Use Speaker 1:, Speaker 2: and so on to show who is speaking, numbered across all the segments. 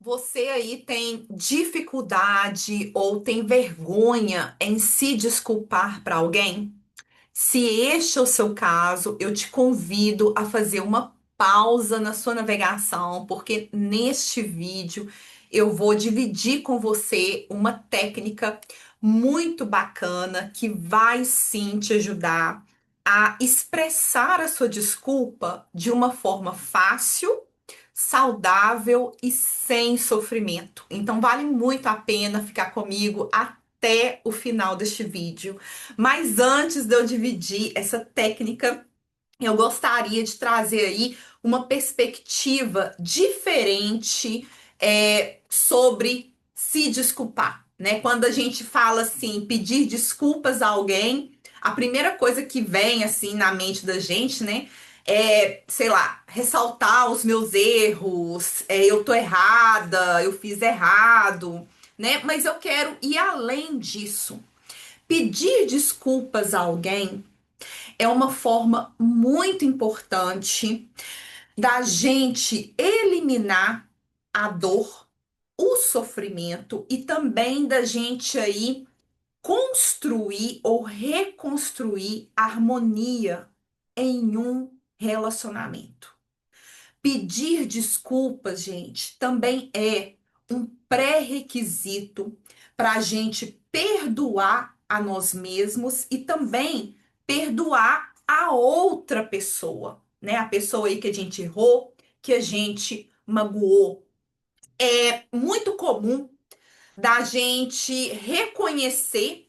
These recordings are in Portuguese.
Speaker 1: Você aí tem dificuldade ou tem vergonha em se desculpar para alguém? Se este é o seu caso, eu te convido a fazer uma pausa na sua navegação, porque neste vídeo eu vou dividir com você uma técnica muito bacana que vai sim te ajudar a expressar a sua desculpa de uma forma fácil, saudável e sem sofrimento. Então vale muito a pena ficar comigo até o final deste vídeo. Mas antes de eu dividir essa técnica, eu gostaria de trazer aí uma perspectiva diferente sobre se desculpar, né? Quando a gente fala assim, pedir desculpas a alguém, a primeira coisa que vem assim na mente da gente, né? É, sei lá, ressaltar os meus erros, eu tô errada, eu fiz errado, né? Mas eu quero ir além disso. Pedir desculpas a alguém é uma forma muito importante da gente eliminar a dor, o sofrimento e também da gente aí construir ou reconstruir harmonia em um relacionamento. Pedir desculpas, gente, também é um pré-requisito para a gente perdoar a nós mesmos e também perdoar a outra pessoa, né? A pessoa aí que a gente errou, que a gente magoou. É muito comum da gente reconhecer,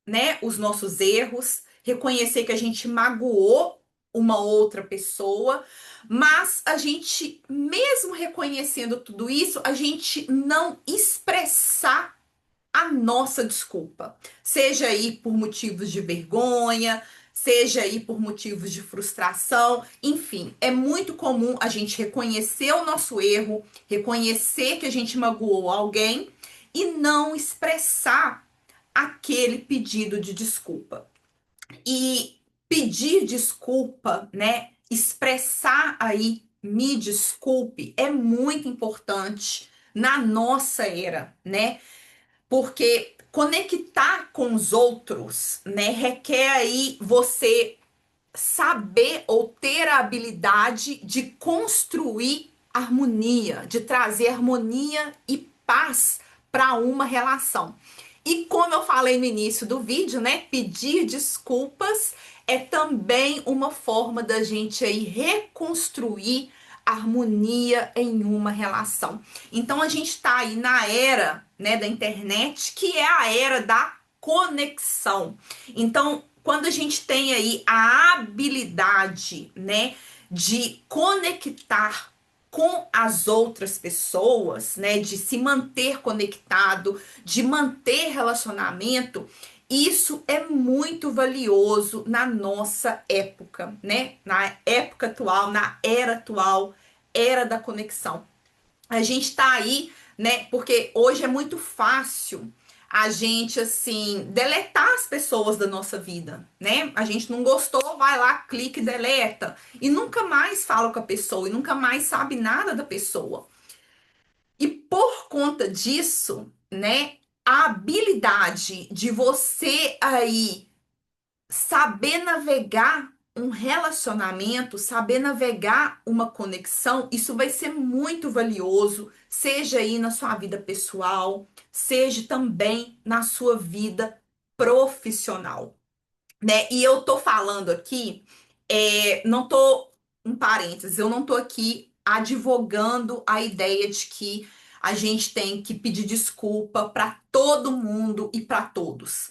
Speaker 1: né, os nossos erros, reconhecer que a gente magoou uma outra pessoa, mas a gente, mesmo reconhecendo tudo isso, a gente não expressar a nossa desculpa, seja aí por motivos de vergonha, seja aí por motivos de frustração, enfim, é muito comum a gente reconhecer o nosso erro, reconhecer que a gente magoou alguém e não expressar aquele pedido de desculpa. E pedir desculpa, né? Expressar aí me desculpe é muito importante na nossa era, né? Porque conectar com os outros, né, requer aí você saber ou ter a habilidade de construir harmonia, de trazer harmonia e paz para uma relação. E como eu falei no início do vídeo, né, pedir desculpas é também uma forma da gente aí reconstruir harmonia em uma relação. Então a gente está aí na era, né, da internet, que é a era da conexão. Então, quando a gente tem aí a habilidade, né, de conectar com as outras pessoas, né, de se manter conectado, de manter relacionamento, isso é muito valioso na nossa época, né? Na época atual, na era atual, era da conexão. A gente tá aí, né? Porque hoje é muito fácil a gente, assim, deletar as pessoas da nossa vida, né? A gente não gostou, vai lá, clica e deleta. E nunca mais fala com a pessoa, e nunca mais sabe nada da pessoa. E por conta disso, né? A habilidade de você aí saber navegar um relacionamento, saber navegar uma conexão, isso vai ser muito valioso, seja aí na sua vida pessoal, seja também na sua vida profissional, né? E eu tô falando aqui, não tô, um parênteses, eu não tô aqui advogando a ideia de que a gente tem que pedir desculpa para todo mundo e para todos.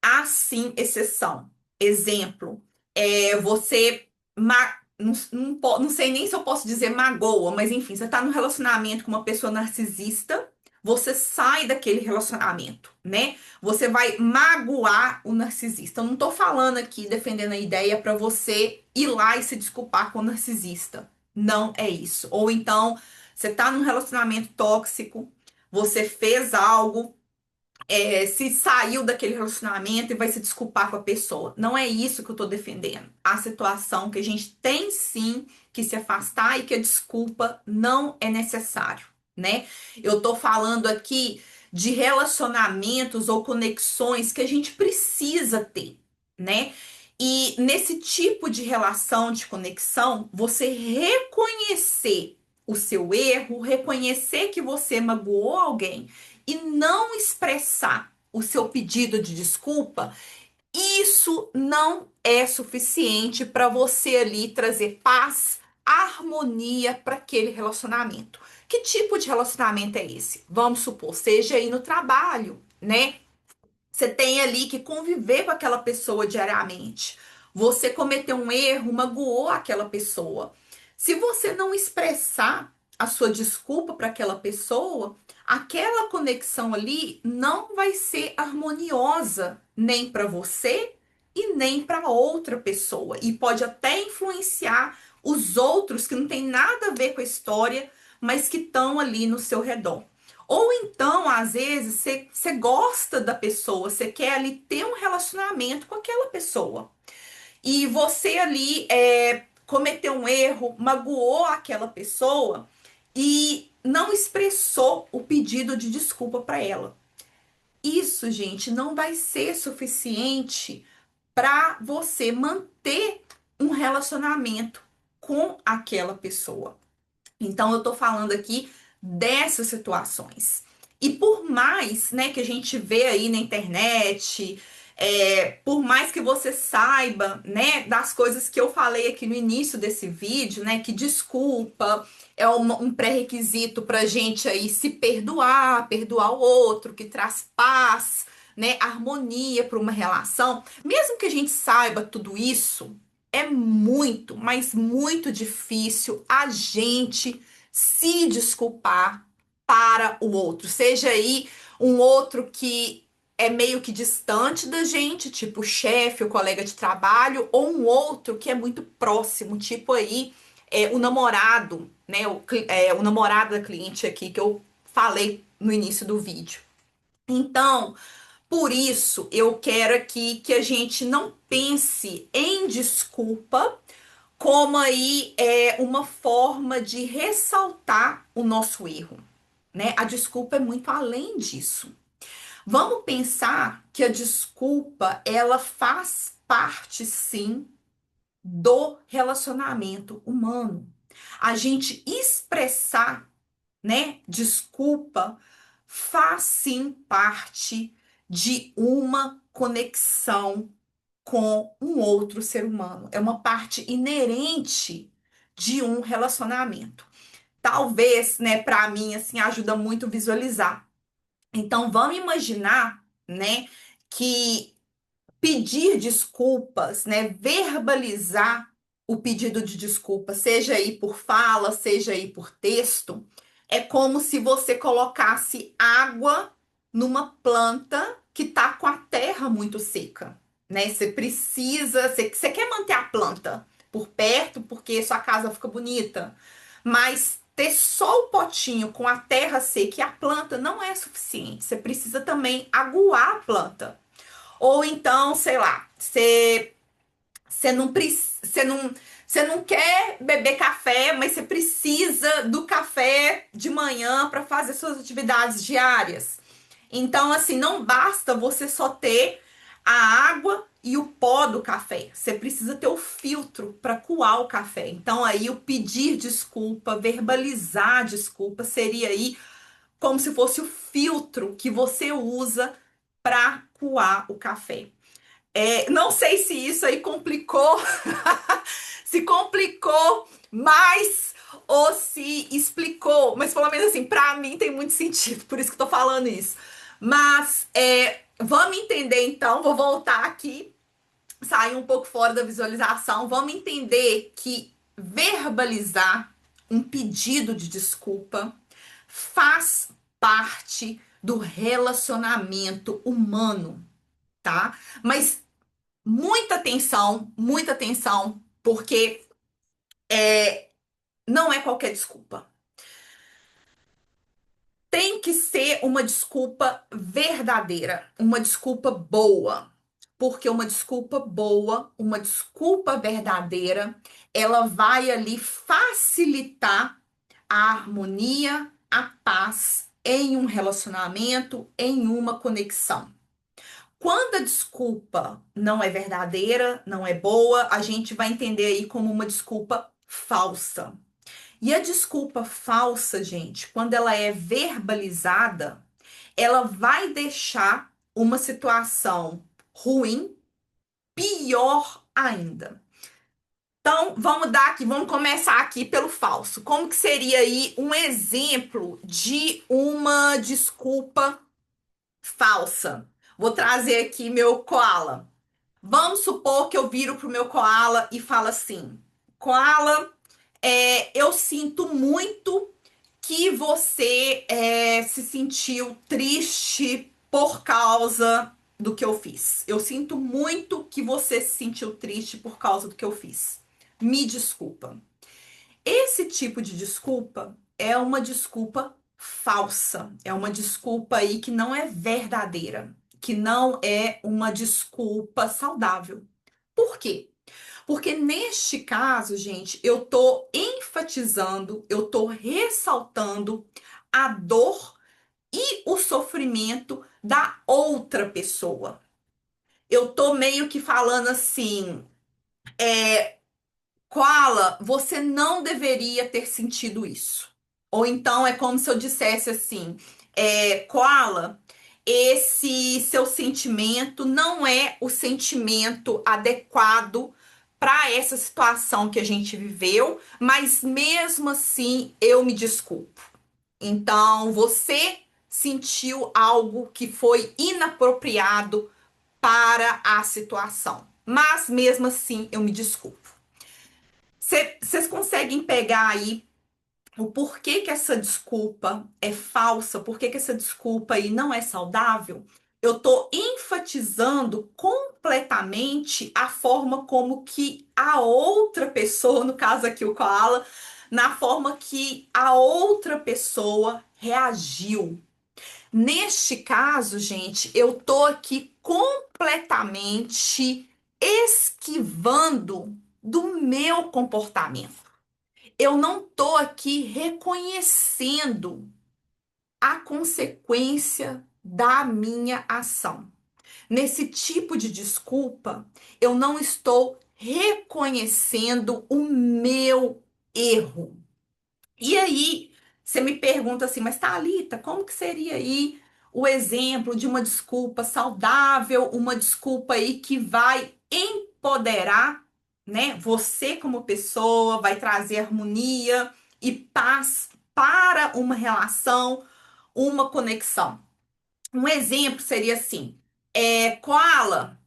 Speaker 1: Há sim exceção. Exemplo, você não sei nem se eu posso dizer magoa, mas enfim, você tá num relacionamento com uma pessoa narcisista, você sai daquele relacionamento, né? Você vai magoar o narcisista. Eu não tô falando aqui defendendo a ideia para você ir lá e se desculpar com o narcisista. Não é isso. Ou então, você tá num relacionamento tóxico, você fez algo, se saiu daquele relacionamento e vai se desculpar com a pessoa. Não é isso que eu tô defendendo. A situação que a gente tem sim que se afastar e que a desculpa não é necessário, né? Eu tô falando aqui de relacionamentos ou conexões que a gente precisa ter, né? E nesse tipo de relação, de conexão, você reconhecer o seu erro, reconhecer que você magoou alguém e não expressar o seu pedido de desculpa, isso não é suficiente para você ali trazer paz, harmonia para aquele relacionamento. Que tipo de relacionamento é esse? Vamos supor, seja aí no trabalho, né? Você tem ali que conviver com aquela pessoa diariamente. Você cometeu um erro, magoou aquela pessoa. Se você não expressar a sua desculpa para aquela pessoa, aquela conexão ali não vai ser harmoniosa nem para você e nem para outra pessoa. E pode até influenciar os outros que não tem nada a ver com a história, mas que estão ali no seu redor. Ou então, às vezes, você gosta da pessoa, você quer ali ter um relacionamento com aquela pessoa. E você ali cometeu um erro, magoou aquela pessoa e não expressou o pedido de desculpa para ela. Isso, gente, não vai ser suficiente para você manter um relacionamento com aquela pessoa. Então, eu tô falando aqui dessas situações. E por mais, né, que a gente vê aí na internet, por mais que você saiba, né, das coisas que eu falei aqui no início desse vídeo, né, que desculpa é um pré-requisito pra gente aí se perdoar, perdoar o outro, que traz paz, né, harmonia para uma relação. Mesmo que a gente saiba tudo isso, é muito, mas muito difícil a gente se desculpar para o outro. Seja aí um outro que é meio que distante da gente, tipo o chefe, o colega de trabalho, ou um outro que é muito próximo, tipo aí o namorado, né? O namorado da cliente aqui que eu falei no início do vídeo. Então, por isso, eu quero aqui que a gente não pense em desculpa como aí uma forma de ressaltar o nosso erro, né? A desculpa é muito além disso. Vamos pensar que a desculpa, ela faz parte, sim, do relacionamento humano. A gente expressar, né, desculpa faz sim parte de uma conexão com um outro ser humano. É uma parte inerente de um relacionamento. Talvez, né, para mim assim ajuda muito visualizar. Então vamos imaginar, né, que pedir desculpas, né, verbalizar o pedido de desculpa, seja aí por fala, seja aí por texto, é como se você colocasse água numa planta que tá com a terra muito seca, né? Você quer manter a planta por perto porque sua casa fica bonita, mas ter só o potinho com a terra seca e a planta não é suficiente. Você precisa também aguar a planta. Ou então, sei lá, você não quer beber café, mas você precisa do café de manhã para fazer suas atividades diárias. Então, assim, não basta você só ter a água e o pó do café. Você precisa ter o filtro para coar o café. Então, aí o pedir desculpa, verbalizar desculpa seria aí como se fosse o filtro que você usa para coar o café. Não sei se isso aí complicou, se complicou mais ou se explicou, mas pelo menos assim, pra mim tem muito sentido, por isso que eu tô falando isso. Mas vamos entender então, vou voltar aqui, sair um pouco fora da visualização, vamos entender que verbalizar um pedido de desculpa faz parte do relacionamento humano, tá? Mas muita atenção, porque não é qualquer desculpa. Tem que ser uma desculpa verdadeira, uma desculpa boa. Porque uma desculpa boa, uma desculpa verdadeira, ela vai ali facilitar a harmonia a paz em um relacionamento, em uma conexão. Quando a desculpa não é verdadeira, não é boa, a gente vai entender aí como uma desculpa falsa. E a desculpa falsa, gente, quando ela é verbalizada, ela vai deixar uma situação ruim pior ainda. Então, vamos começar aqui pelo falso. Como que seria aí um exemplo de uma desculpa falsa? Vou trazer aqui meu koala. Vamos supor que eu viro pro meu koala e falo assim: Koala, eu sinto muito que você se sentiu triste por causa do que eu fiz. Eu sinto muito que você se sentiu triste por causa do que eu fiz. Me desculpa. Esse tipo de desculpa é uma desculpa falsa, é uma desculpa aí que não é verdadeira, que não é uma desculpa saudável. Por quê? Porque neste caso, gente, eu tô enfatizando, eu tô ressaltando a dor e o sofrimento da outra pessoa. Eu tô meio que falando assim, Koala, você não deveria ter sentido isso. Ou então é como se eu dissesse assim, Koala, esse seu sentimento não é o sentimento adequado para essa situação que a gente viveu, mas mesmo assim eu me desculpo. Então você sentiu algo que foi inapropriado para a situação, mas mesmo assim eu me desculpo. Vocês conseguem pegar aí o porquê que essa desculpa é falsa, por que essa desculpa aí não é saudável? Eu tô enfatizando completamente a forma como que a outra pessoa, no caso aqui o koala, na forma que a outra pessoa reagiu. Neste caso, gente, eu tô aqui completamente esquivando do meu comportamento. Eu não tô aqui reconhecendo a consequência da minha ação. Nesse tipo de desculpa, eu não estou reconhecendo o meu erro. E aí, você me pergunta assim, mas Thalita, como que seria aí o exemplo de uma desculpa saudável, uma desculpa aí que vai empoderar, né, você como pessoa, vai trazer harmonia e paz para uma relação, uma conexão. Um exemplo seria assim, Koala,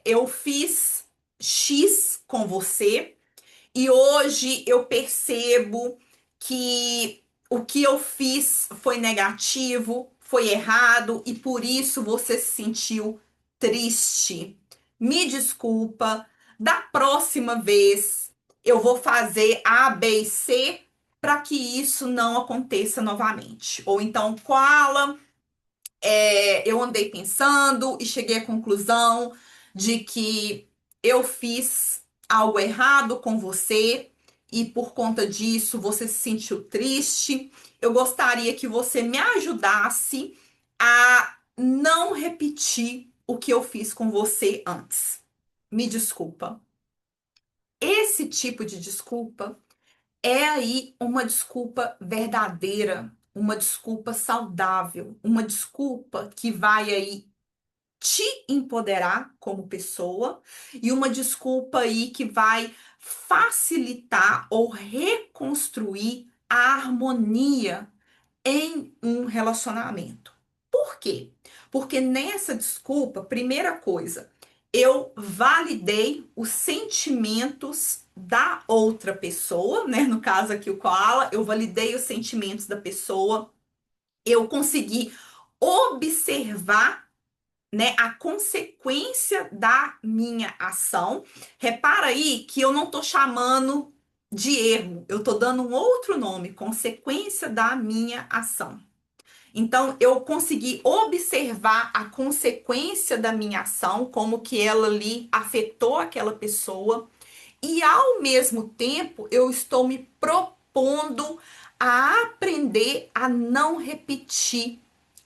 Speaker 1: eu fiz X com você, e hoje eu percebo que o que eu fiz foi negativo, foi errado e por isso você se sentiu triste. Me desculpa. Da próxima vez eu vou fazer A, B e C para que isso não aconteça novamente. Ou então, Koala, eu andei pensando e cheguei à conclusão de que eu fiz algo errado com você e por conta disso você se sentiu triste. Eu gostaria que você me ajudasse a não repetir o que eu fiz com você antes. Me desculpa. Esse tipo de desculpa é aí uma desculpa verdadeira, uma desculpa saudável, uma desculpa que vai aí te empoderar como pessoa e uma desculpa aí que vai facilitar ou reconstruir a harmonia em um relacionamento. Por quê? Porque nessa desculpa, primeira coisa, eu validei os sentimentos da outra pessoa, né? No caso aqui o koala, eu validei os sentimentos da pessoa, eu consegui observar, né, a consequência da minha ação. Repara aí que eu não tô chamando de erro, eu tô dando um outro nome, consequência da minha ação. Então, eu consegui observar a consequência da minha ação, como que ela ali afetou aquela pessoa, e ao mesmo tempo eu estou me propondo a aprender a não repetir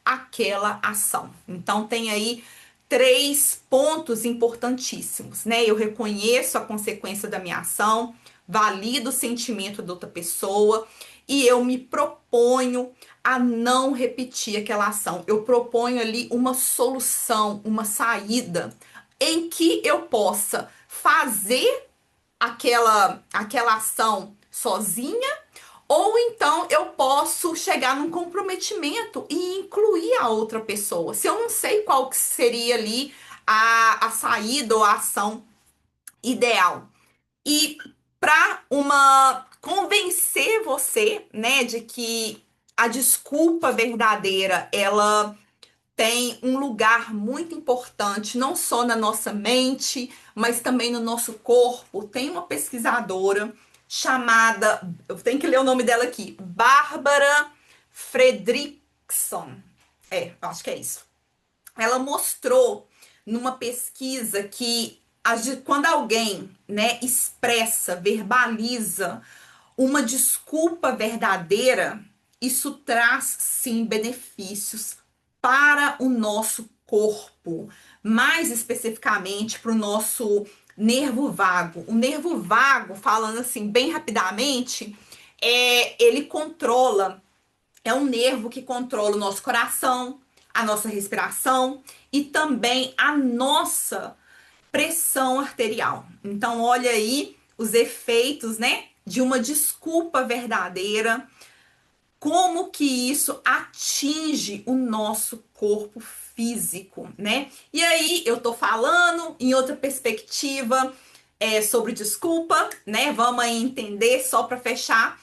Speaker 1: aquela ação. Então, tem aí três pontos importantíssimos, né? Eu reconheço a consequência da minha ação, valido o sentimento da outra pessoa e eu me proponho a não repetir aquela ação. Eu proponho ali uma solução, uma saída em que eu possa fazer aquela ação sozinha, ou então eu posso chegar num comprometimento e incluir a outra pessoa. Se eu não sei qual que seria ali a saída ou a ação ideal. E para uma convencer você, né, de que a desculpa verdadeira, ela tem um lugar muito importante, não só na nossa mente, mas também no nosso corpo. Tem uma pesquisadora chamada, eu tenho que ler o nome dela aqui, Bárbara Fredrickson. Acho que é isso. Ela mostrou numa pesquisa que quando alguém, né, expressa, verbaliza uma desculpa verdadeira, isso traz sim benefícios para o nosso corpo, mais especificamente para o nosso nervo vago. O nervo vago, falando assim bem rapidamente, ele controla, é um nervo que controla o nosso coração, a nossa respiração e também a nossa pressão arterial. Então, olha aí os efeitos, né, de uma desculpa verdadeira, como que isso atinge o nosso corpo físico, né? E aí eu tô falando em outra perspectiva sobre desculpa, né? Vamos aí entender só para fechar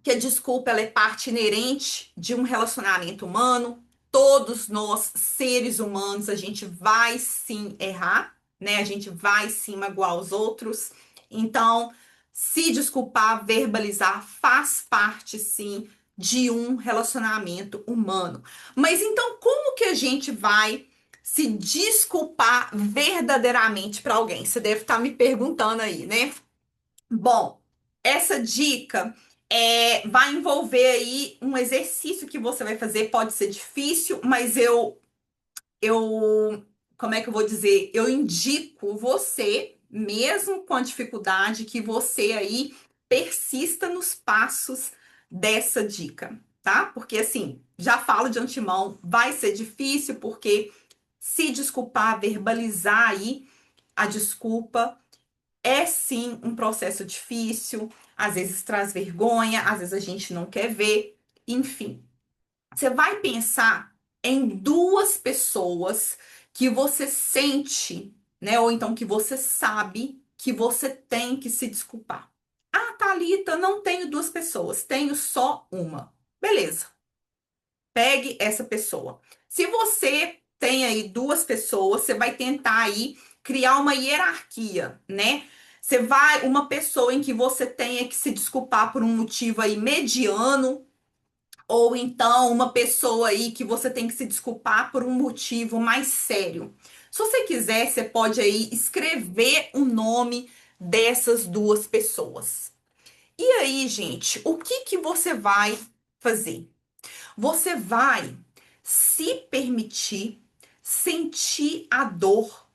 Speaker 1: que a desculpa ela é parte inerente de um relacionamento humano. Todos nós, seres humanos, a gente vai sim errar, né? A gente vai sim magoar os outros. Então, se desculpar, verbalizar, faz parte sim de um relacionamento humano. Mas então, como que a gente vai se desculpar verdadeiramente para alguém? Você deve estar me perguntando aí, né? Bom, essa dica vai envolver aí um exercício que você vai fazer. Pode ser difícil, mas como é que eu vou dizer? Eu indico você, mesmo com a dificuldade, que você aí persista nos passos dessa dica, tá? Porque assim, já falo de antemão, vai ser difícil, porque se desculpar, verbalizar aí a desculpa é sim um processo difícil, às vezes traz vergonha, às vezes a gente não quer ver, enfim. Você vai pensar em duas pessoas que você sente, né? Ou então que você sabe que você tem que se desculpar. Ah, Thalita, não tenho duas pessoas, tenho só uma. Beleza, pegue essa pessoa. Se você tem aí duas pessoas, você vai tentar aí criar uma hierarquia, né? Você vai, uma pessoa em que você tenha que se desculpar por um motivo aí mediano, ou então uma pessoa aí que você tem que se desculpar por um motivo mais sério. Se você quiser, você pode aí escrever o nome dessas duas pessoas. E aí, gente, o que que você vai fazer? Você vai se permitir sentir a dor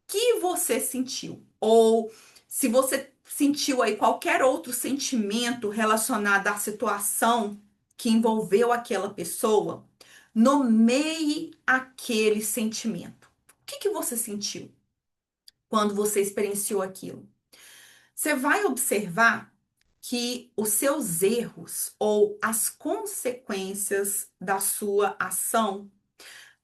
Speaker 1: que você sentiu. Ou se você sentiu aí qualquer outro sentimento relacionado à situação que envolveu aquela pessoa, nomeie aquele sentimento. O que que você sentiu quando você experienciou aquilo? Você vai observar que os seus erros ou as consequências da sua ação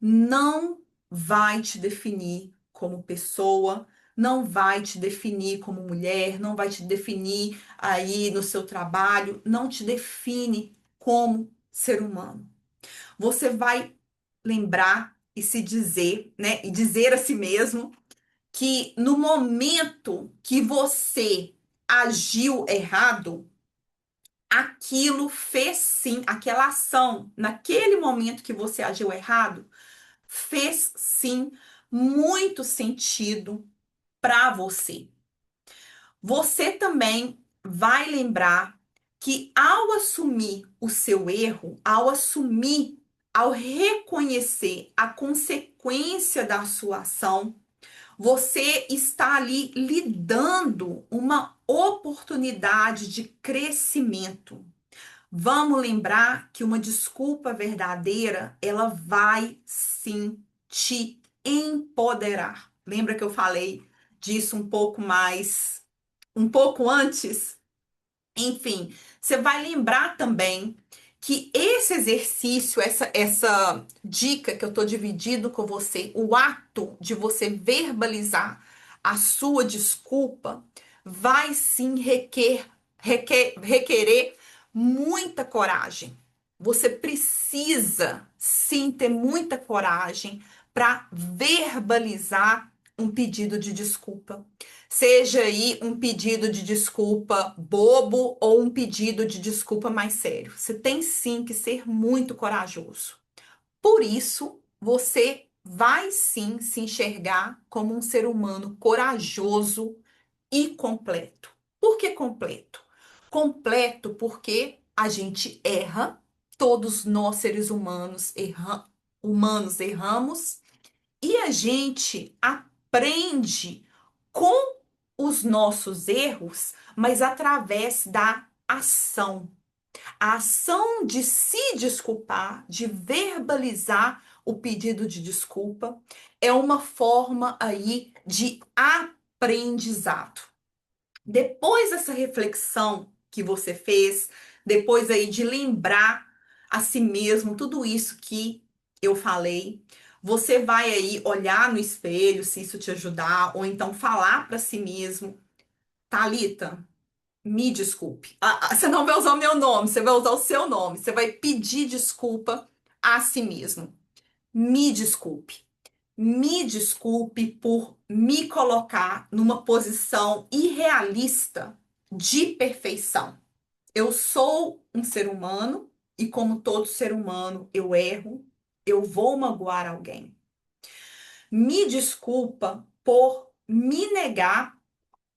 Speaker 1: não vai te definir como pessoa, não vai te definir como mulher, não vai te definir aí no seu trabalho, não te define como ser humano. Você vai lembrar e se dizer, né, e dizer a si mesmo que no momento que você agiu errado, aquilo fez sim, aquela ação, naquele momento que você agiu errado, fez sim muito sentido para você. Você também vai lembrar que ao assumir o seu erro, ao reconhecer a consequência da sua ação, você está ali lhe dando uma oportunidade de crescimento. Vamos lembrar que uma desculpa verdadeira, ela vai sim te empoderar. Lembra que eu falei disso um pouco antes? Enfim, você vai lembrar também que esse exercício, essa dica que eu estou dividindo com você, o ato de você verbalizar a sua desculpa, vai sim requerer muita coragem. Você precisa sim ter muita coragem para verbalizar um pedido de desculpa. Seja aí um pedido de desculpa bobo ou um pedido de desculpa mais sério. Você tem sim que ser muito corajoso. Por isso, você vai sim se enxergar como um ser humano corajoso e completo. Por que completo? Completo porque a gente erra, todos nós seres humanos erramos e a gente aprende com os nossos erros, mas através da ação. A ação de se desculpar, de verbalizar o pedido de desculpa, é uma forma aí de aprendizado. Depois dessa reflexão que você fez, depois aí de lembrar a si mesmo tudo isso que eu falei, você vai aí olhar no espelho, se isso te ajudar, ou então falar para si mesmo, Thalita, me desculpe. Você não vai usar o meu nome, você vai usar o seu nome. Você vai pedir desculpa a si mesmo. Me desculpe. Me desculpe por me colocar numa posição irrealista de perfeição. Eu sou um ser humano e, como todo ser humano, eu erro, eu vou magoar alguém. Me desculpa por me negar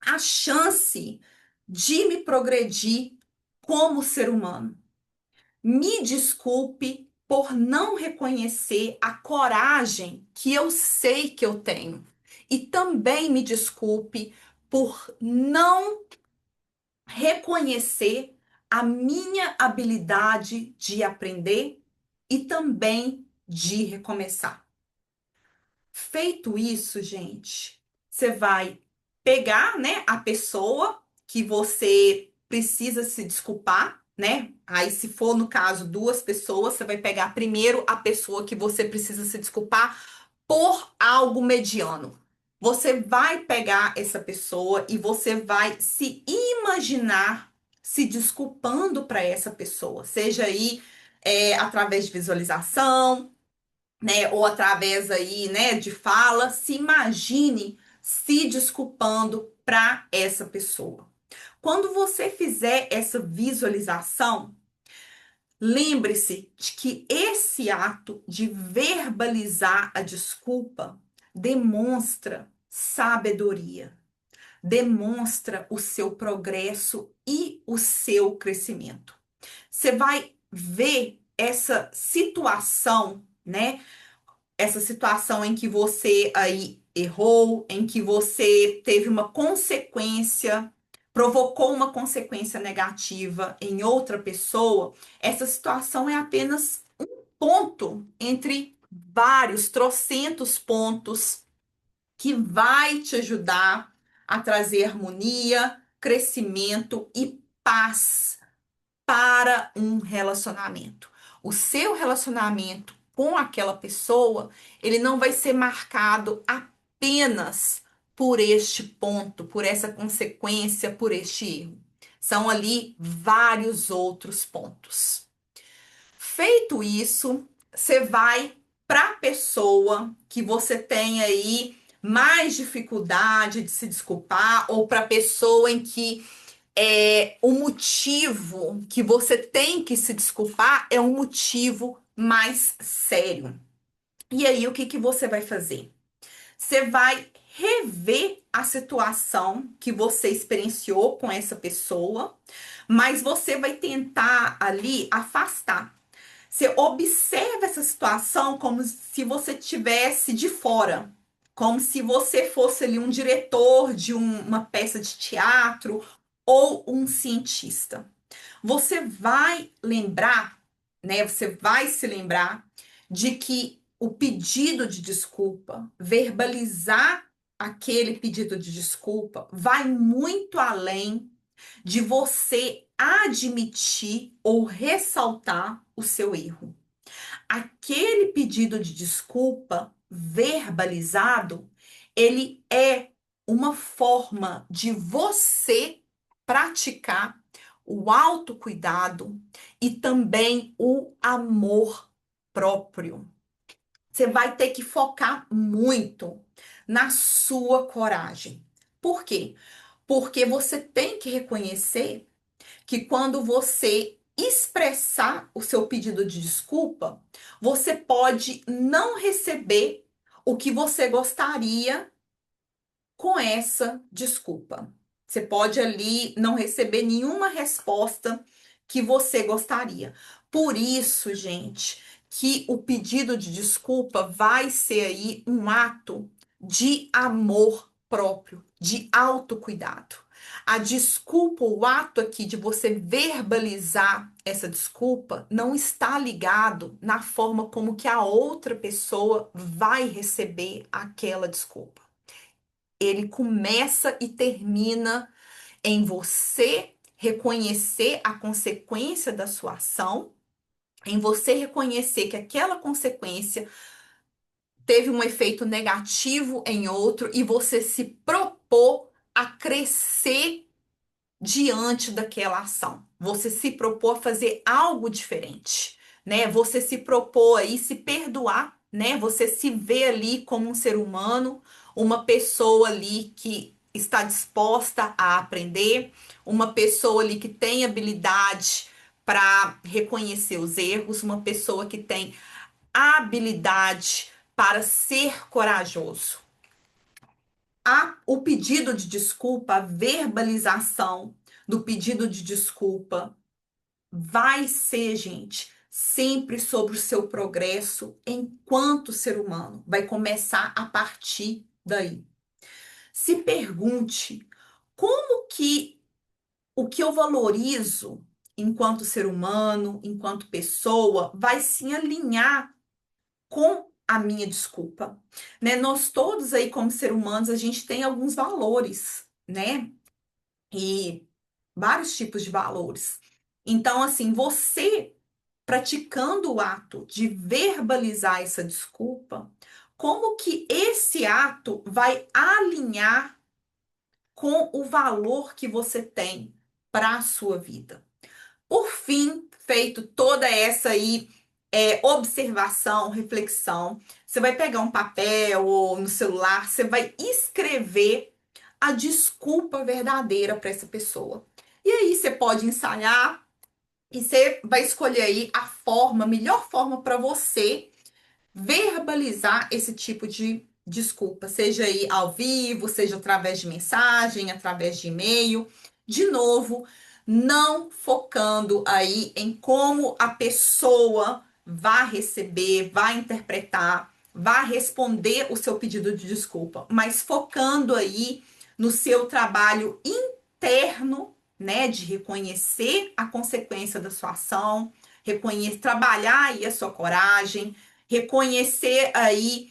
Speaker 1: a chance de me progredir como ser humano. Me desculpe por não reconhecer a coragem que eu sei que eu tenho. E também me desculpe por não reconhecer a minha habilidade de aprender e também de recomeçar. Feito isso, gente, você vai pegar, né, a pessoa que você precisa se desculpar, né? Aí, se for no caso duas pessoas, você vai pegar primeiro a pessoa que você precisa se desculpar por algo mediano. Você vai pegar essa pessoa e você vai se imaginar se desculpando para essa pessoa, seja aí através de visualização, né, ou através aí, né, de fala, se imagine se desculpando para essa pessoa. Quando você fizer essa visualização, lembre-se de que esse ato de verbalizar a desculpa demonstra sabedoria, demonstra o seu progresso e o seu crescimento. Você vai ver essa situação, né? Essa situação em que você aí errou, em que você teve uma consequência, provocou uma consequência negativa em outra pessoa, essa situação é apenas um ponto entre vários, trocentos pontos que vai te ajudar a trazer harmonia, crescimento e paz para um relacionamento. O seu relacionamento com aquela pessoa, ele não vai ser marcado apenas por este ponto, por essa consequência, por este erro. São ali vários outros pontos. Feito isso, você vai para a pessoa que você tem aí mais dificuldade de se desculpar, ou para a pessoa em que o motivo que você tem que se desculpar é um motivo mais sério. E aí, o que que você vai fazer? Você vai rever a situação que você experienciou com essa pessoa, mas você vai tentar ali afastar. Você observa essa situação como se você tivesse de fora, como se você fosse ali um diretor de uma peça de teatro ou um cientista. Você vai lembrar, né? Você vai se lembrar de que o pedido de desculpa, verbalizar aquele pedido de desculpa, vai muito além de você admitir ou ressaltar o seu erro. Aquele pedido de desculpa verbalizado, ele é uma forma de você praticar o autocuidado e também o amor próprio. Você vai ter que focar muito na sua coragem. Por quê? Porque você tem que reconhecer que quando você expressar o seu pedido de desculpa, você pode não receber o que você gostaria com essa desculpa. Você pode ali não receber nenhuma resposta que você gostaria. Por isso, gente, que o pedido de desculpa vai ser aí um ato de amor próprio, de autocuidado. A desculpa, o ato aqui de você verbalizar essa desculpa não está ligado na forma como que a outra pessoa vai receber aquela desculpa. Ele começa e termina em você reconhecer a consequência da sua ação, em você reconhecer que aquela consequência teve um efeito negativo em outro e você se propor a crescer diante daquela ação. Você se propor a fazer algo diferente, né? Você se propor aí se perdoar, né? Você se vê ali como um ser humano, uma pessoa ali que está disposta a aprender, uma pessoa ali que tem habilidade para reconhecer os erros, uma pessoa que tem habilidade para ser corajoso. O pedido de desculpa, a verbalização do pedido de desculpa vai ser, gente, sempre sobre o seu progresso enquanto ser humano. Vai começar a partir daí. Se pergunte como que o que eu valorizo enquanto ser humano, enquanto pessoa, vai se alinhar com a minha desculpa, né? Nós todos aí como seres humanos, a gente tem alguns valores, né? E vários tipos de valores. Então, assim, você praticando o ato de verbalizar essa desculpa, como que esse ato vai alinhar com o valor que você tem para a sua vida? Por fim, feito toda essa aí observação, reflexão, você vai pegar um papel ou no celular, você vai escrever a desculpa verdadeira para essa pessoa. E aí você pode ensaiar e você vai escolher aí a forma, a melhor forma para você verbalizar esse tipo de desculpa, seja aí ao vivo, seja através de mensagem, através de e-mail. De novo, não focando aí em como a pessoa vai receber, vai interpretar, vai responder o seu pedido de desculpa, mas focando aí no seu trabalho interno, né, de reconhecer a consequência da sua ação, reconhecer, trabalhar aí a sua coragem, reconhecer aí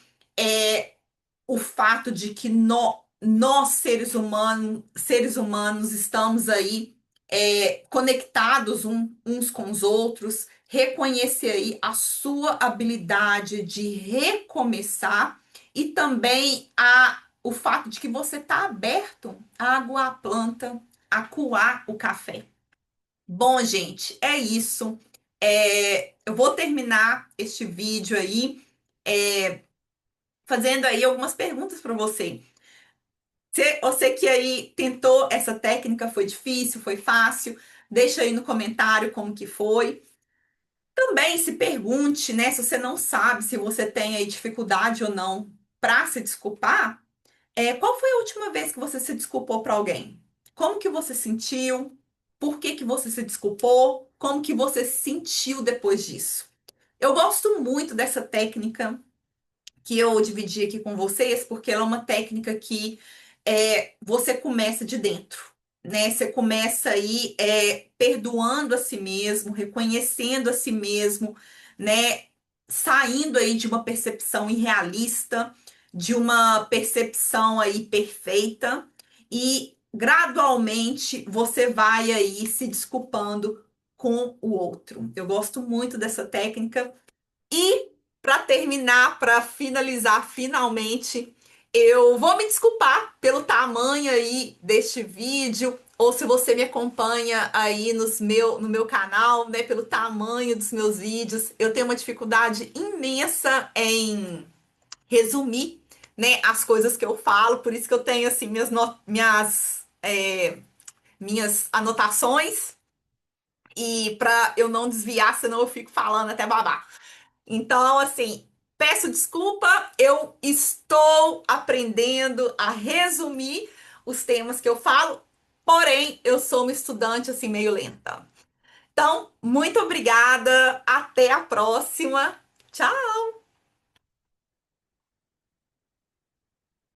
Speaker 1: o fato de que nós seres humanos estamos aí conectados uns com os outros, reconhecer aí a sua habilidade de recomeçar e também o fato de que você está aberto a aguar a planta, a coar o café. Bom, gente, é isso. Eu vou terminar este vídeo aí fazendo aí algumas perguntas para você. Você que aí tentou essa técnica, foi difícil, foi fácil? Deixa aí no comentário como que foi. Também se pergunte, né, se você não sabe se você tem aí dificuldade ou não para se desculpar, Qual foi a última vez que você se desculpou para alguém? Como que você sentiu? Por que que você se desculpou? Como que você se sentiu depois disso? Eu gosto muito dessa técnica que eu dividi aqui com vocês, porque ela é uma técnica que você começa de dentro, né? Você começa aí perdoando a si mesmo, reconhecendo a si mesmo, né? Saindo aí de uma percepção irrealista, de uma percepção aí perfeita e gradualmente você vai aí se desculpando com o outro. Eu gosto muito dessa técnica e para terminar, para finalizar finalmente, eu vou me desculpar pelo tamanho aí deste vídeo, ou se você me acompanha aí no meu canal, né, pelo tamanho dos meus vídeos. Eu tenho uma dificuldade imensa em resumir, né, as coisas que eu falo, por isso que eu tenho assim minhas anotações e para eu não desviar, senão eu fico falando até babar. Então, assim, peço desculpa, eu estou aprendendo a resumir os temas que eu falo, porém, eu sou uma estudante assim meio lenta. Então, muito obrigada, até a próxima. Tchau!